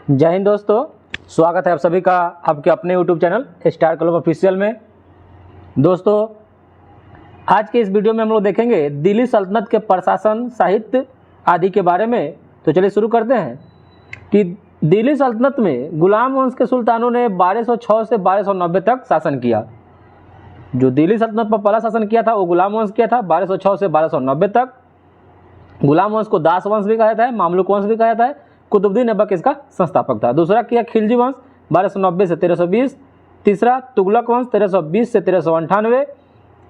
जय हिंद दोस्तों, स्वागत है आप सभी का आपके अपने YouTube channel star club official में। दोस्तों, आज के इस वीडियो में हम लोग देखेंगे दिल्ली सल्तनत के प्रशासन, साहित्य आदि के बारे में। तो चलिए शुरू करते हैं कि दिल्ली सल्तनत में गुलाम वंश के सुल्तानों ने 1206 से 1290 तक शासन किया। जो दिल्ली सल्तनत पर पहला शासन किया था वो गुलाम वंश किया था 1206 से 1290 तक। गुलाम वंश को दास वंश भी कहा जाता है, मामलुक वंश भी कहा जाता है। कुतुबुद्दीन ऐबक इसका संस्थापक था। दूसरा किया खिलजी वंश 1290 से 1320। तीसरा तुगलक वंश 1320 से 1398।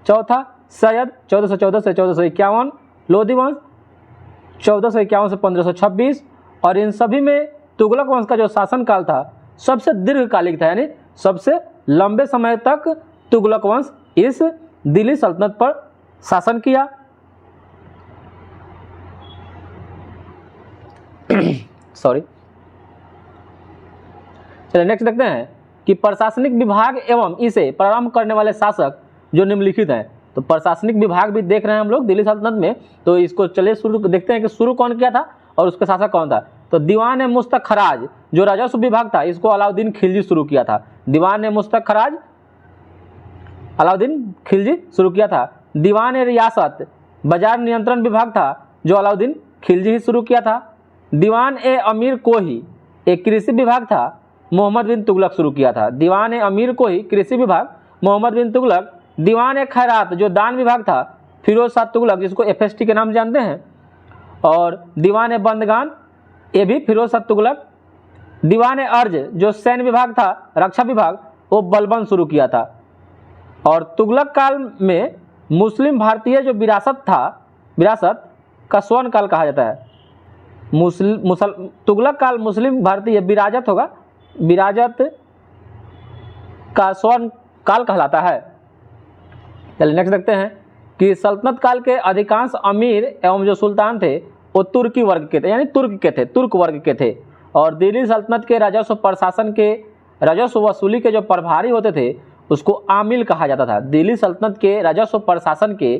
चौथा सैयद 1414 से 1451। लोधी वंश 1451 से 1526। और इन सभी में तुगलक वंश का जो शासनकाल था सबसे दीर्घकालिक था, यानी सबसे लंबे समय तक तुगलक वंश इस दिल्ली सल्तनत पर शासन किया। सॉरी, चलिए नेक्स्ट देखते हैं कि प्रशासनिक विभाग एवं इसे प्रारंभ करने वाले शासक जो निम्नलिखित हैं। तो प्रशासनिक विभाग भी देख रहे हैं हम लोग दिल्ली सल्तनत में। तो इसको चलिए शुरू देखते हैं कि शुरू कौन किया था और उसका शासक कौन था। तो दीवान ए मुस्तक खराज जो राजस्व विभाग था, इसको अलाउद्दीन खिलजी शुरू किया था। दीवान ए मुस्तक खराज अलाउद्दीन खिलजी शुरू किया था। दीवान ए रियासत बाजार नियंत्रण विभाग था जो अलाउद्दीन खिलजी ही शुरू किया था। दीवान ए अमीर कोही एक कृषि विभाग था, मोहम्मद बिन तुगलक शुरू किया था। दीवान ए अमीर कोही कृषि विभाग, मोहम्मद बिन तुगलक। दीवान ए खैरात जो दान विभाग था, फिरोज शाह तुगलक, जिसको FST के नाम जानते हैं। और दीवान ए बंदगान ये भी फिरोज शाह तुगलक। दीवान ए अर्ज जो सैन्य विभाग था, रक्षा विभाग, वो बलबन शुरू किया था। और तुगलक काल में मुस्लिम भारतीय जो विरासत था, विरासत का स्वर्ण काल कहा जाता है। तुगलक काल मुस्लिम भारतीय विराजत होगा, विराजत का स्वर्ण काल कहलाता है। चलिए नेक्स्ट देखते हैं कि सल्तनत काल के अधिकांश अमीर एवं जो सुल्तान थे वो तुर्की वर्ग के थे, यानी तुर्क वर्ग के थे। और दिल्ली सल्तनत के राजस्व प्रशासन के राजस्व वसूली के जो प्रभारी होते थे उसको आमिल कहा जाता था। दिल्ली सल्तनत के राजस्व प्रशासन के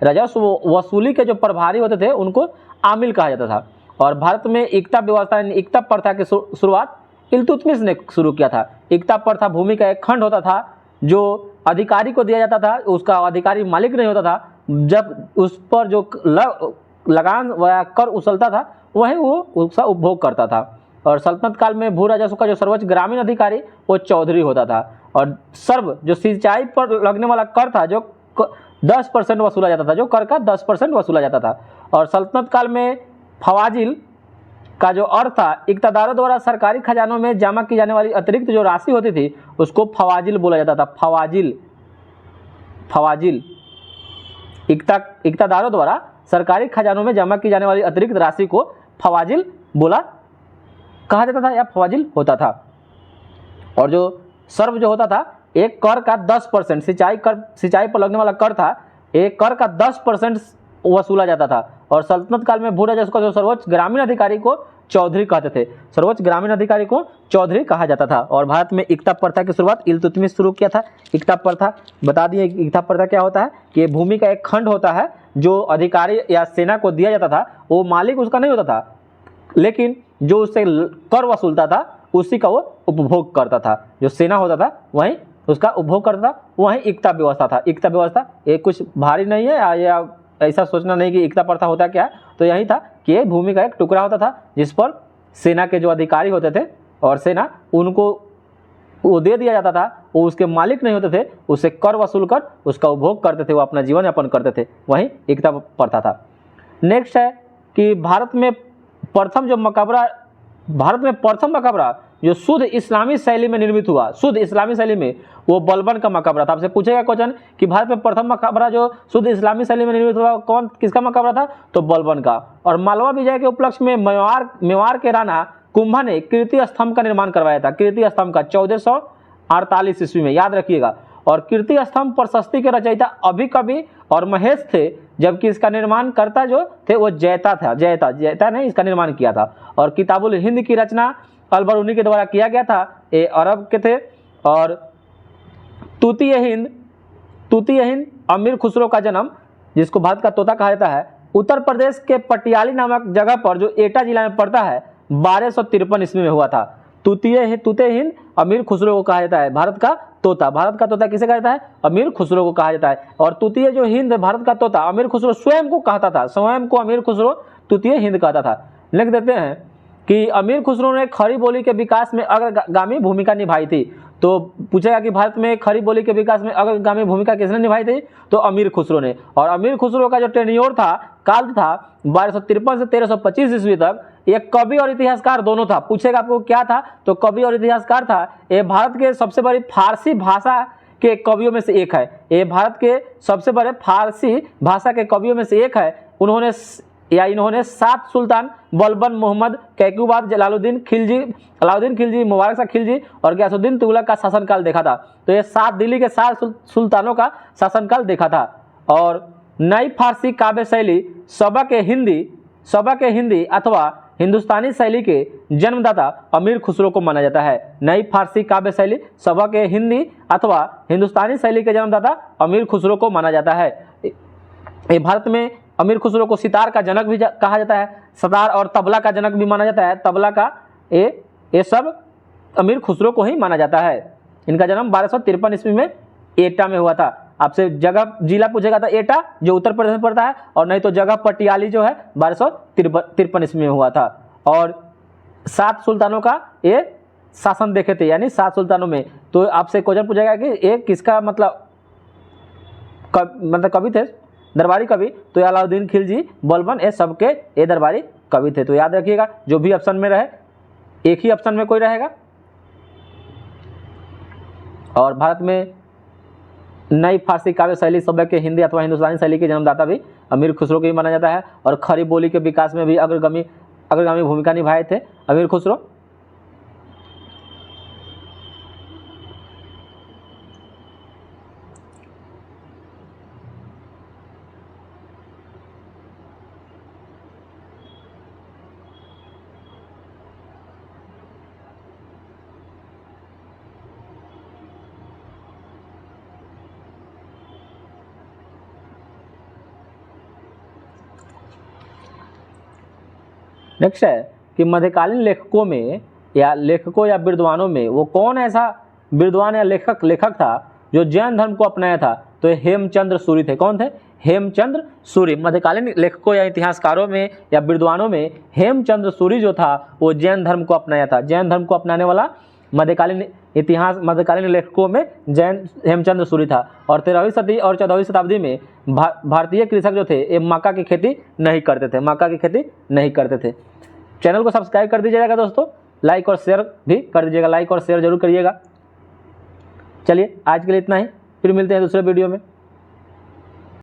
राजस्व वसूली के जो प्रभारी होते थे उनको आमिल कहा जाता था। और भारत में इक्ता व्यवस्था यानी इक्ता प्रथा की शुरुआत इल्तुतमिश ने शुरू किया था। इक्ता प्रथा भूमि का एक खंड होता था जो अधिकारी को दिया जाता था, उसका अधिकारी मालिक नहीं होता था। जब उस पर जो लगान व कर उछलता था वहीं वो उसका उपभोग करता था। और सल्तनत काल में भू राजस्व का जो सर्वोच्च ग्रामीण अधिकारी वो चौधरी होता था। और सर्व जो सिंचाई पर लगने वाला कर था जो 10% वसूला जाता था, जो कर का 10% वसूला जाता था। और सल्तनत काल में फवाजिल का जो अर्थ था, इक्तादारों द्वारा सरकारी खजानों में जमा की जाने वाली अतिरिक्त जो राशि होती थी उसको फवाजिल बोला जाता था। फवाजिल इक्तादारों द्वारा सरकारी खजानों में जमा की जाने वाली अतिरिक्त राशि को फवाजिल कहा जाता था या फवाजिल होता था। और जो सर्व जो होता था, एक कर का 10% सिंचाई पर लगने वाला कर था, एक कर का 10% वसूला जाता था। और सल्तनत काल में भू राजस्व का जो सर्वोच्च ग्रामीण अधिकारी को चौधरी कहते थे, सर्वोच्च ग्रामीण अधिकारी को चौधरी कहा जाता था। और भारत में इक्ता प्रथा की शुरुआत इल्तुतमिश शुरू किया था। इक्ता प्रथा बता दिए, इक्ता प्रथा क्या होता है कि भूमि का एक खंड होता है जो अधिकारी या सेना को दिया जाता था, वो मालिक उसका नहीं होता था, लेकिन जो उससे कर वसूलता था उसी का वो उपभोग करता था। जो सेना होता था वहीं उसका उपभोग करता था, वहीं इक्ता व्यवस्था था। इक्ता व्यवस्था ये कुछ भारी नहीं है, या ऐसा सोचना नहीं कि इक्ता प्रथा होता क्या है। तो यही था कि भूमि का एक टुकड़ा होता था जिस पर सेना के जो अधिकारी होते थे और सेना उनको वो दे दिया जाता था, वो उसके मालिक नहीं होते थे, उससे कर वसूल कर उसका उपभोग करते थे, वो अपना जीवन यापन करते थे, वहीं इक्ता प्रथा था। नेक्स्ट है कि भारत में प्रथम मकबरा जो शुद्ध इस्लामी शैली में निर्मित हुआ, शुद्ध इस्लामी शैली में, वो बलबन का मकबरा था। आपसे पूछेगा क्वेश्चन कि भारत में प्रथम मकबरा जो शुद्ध इस्लामी शैली में निर्मित हुआ किसका मकबरा था, तो बलबन का। और मालवा विजय के उपलक्ष्य में मेवाड़ के राणा कुंभा ने कीर्ति स्तंभ का निर्माण करवाया था। कीर्ति स्तंभ का 1448 ईस्वी में, याद रखिएगा। और कीर्ति स्तंभ प्रशस्ति के रचयिता अभिकवि और महेश थे, जबकि इसका निर्माण करता जो थे वो जैता ने इसका निर्माण किया था। और किताबुल हिंद की रचना अलबरूनी के द्वारा किया गया था, ये अरब के थे। और तूतीय हिंद अमीर खुसरो का जन्म, जिसको भारत का तोता कहा जाता है, उत्तर प्रदेश के पटियाली नामक जगह पर जो एटा जिला में पड़ता है, 1253 ईस्वी में हुआ था। तूते हिंद अमीर खुसरो को कहा जाता है भारत का तोता। भारत का तोता किसे कहा जाता है? अमीर खुसरो को कहा जाता है। और तूतीय जो हिंद भारत का तोता अमीर खुसरो स्वयं को कहता था, स्वयं को अमीर खुसरो तूतीय हिंद कहता था। लिख देते हैं कि अमीर खुसरो ने खड़ी बोली के विकास में अग्रगामी भूमिका निभाई थी। तो पूछेगा कि भारत में खड़ी बोली के विकास में अग्रगामी भूमिका किसने निभाई थी? तो अमीर खुसरो ने। और अमीर खुसरो का जो टेन्योर था, काल था 1253 से 1325 ईस्वी तक, एक कवि और इतिहासकार दोनों था। पूछेगा आपको क्या था? तो कवि और इतिहासकार था। ये भारत के सबसे बड़ी फारसी भाषा के कवियों में से एक है। ये भारत के सबसे बड़े फारसी भाषा के कवियों में से एक है। इन्होंने 7 सुल्तान बलबन, मोहम्मद, कैकूबाद, अलाउद्दीन खिलजी, मुबारक शाह खिलजी और गयासुद्दीन तुगलक का शासनकाल देखा था। तो ये 7 दिल्ली के 7 सुल्तानों का शासनकाल देखा था। और नई फारसी काव्य शैली सबक ए हिंदी अथवा हिंदुस्तानी शैली के जन्मदाता अमीर खुसरो को माना जाता है। नई फारसी काव्य शैली सबक ए हिंदी अथवा हिंदुस्तानी शैली के जन्मदाता अमीर खुसरो को माना जाता है। ये भारत में अमीर खुसरो को सितार का जनक भी कहा जाता है, सतार और तबला का जनक भी माना जाता है। तबला का ये सब अमीर खुसरो को ही माना जाता है। इनका जन्म 1253 ईस्वी में एटा में हुआ था। आपसे जगह जिला पूछेगा तो एटा जो उत्तर प्रदेश में पड़ता है, और नहीं तो जगह पटियाली जो है 1253 ईस्वी में हुआ था। और 7 सुल्तानों का ये शासन देखे थे, यानी 7 सुल्तानों में। तो आपसे क्वेश्चन पूछेगा कि ये किसका मतलब कवि थे, दरबारी कवि? तो अलाउद्दीन खिलजी, बलबन, ये सबके ये दरबारी कवि थे। तो याद रखिएगा, जो भी ऑप्शन में रहे एक ही ऑप्शन में कोई रहेगा। और भारत में नई फारसी काव्य शैली सबक के हिंदी अथवा हिंदुस्तानी शैली के जन्मदाता भी अमीर खुसरो को ही माना जाता है। और खड़ी बोली के विकास में भी अग्रगामी भूमिका निभाए थे अमीर खुसरो। नेक्स्ट है कि मध्यकालीन लेखकों या विद्वानों में वो कौन ऐसा विद्वान या लेखक था जो जैन धर्म को अपनाया था? तो ये हेमचंद्र सूरी थे। कौन थे? हेमचंद्र सूरी। मध्यकालीन लेखकों या इतिहासकारों में या विद्वानों में हेमचंद्र सूरी जो था वो जैन धर्म को अपनाया था। जैन धर्म को अपनाने वाला मध्यकालीन लेखकों में हेमचंद्र सूरी था। और 13वीं सदी और 14वीं शताब्दी में भारतीय कृषक जो थे ये मक्का की खेती नहीं करते थे। चैनल को सब्सक्राइब कर दीजिएगा दोस्तों, लाइक और शेयर भी कर दीजिएगा। लाइक और शेयर जरूर करिएगा। चलिए आज के लिए इतना ही, फिर मिलते हैं दूसरे वीडियो में।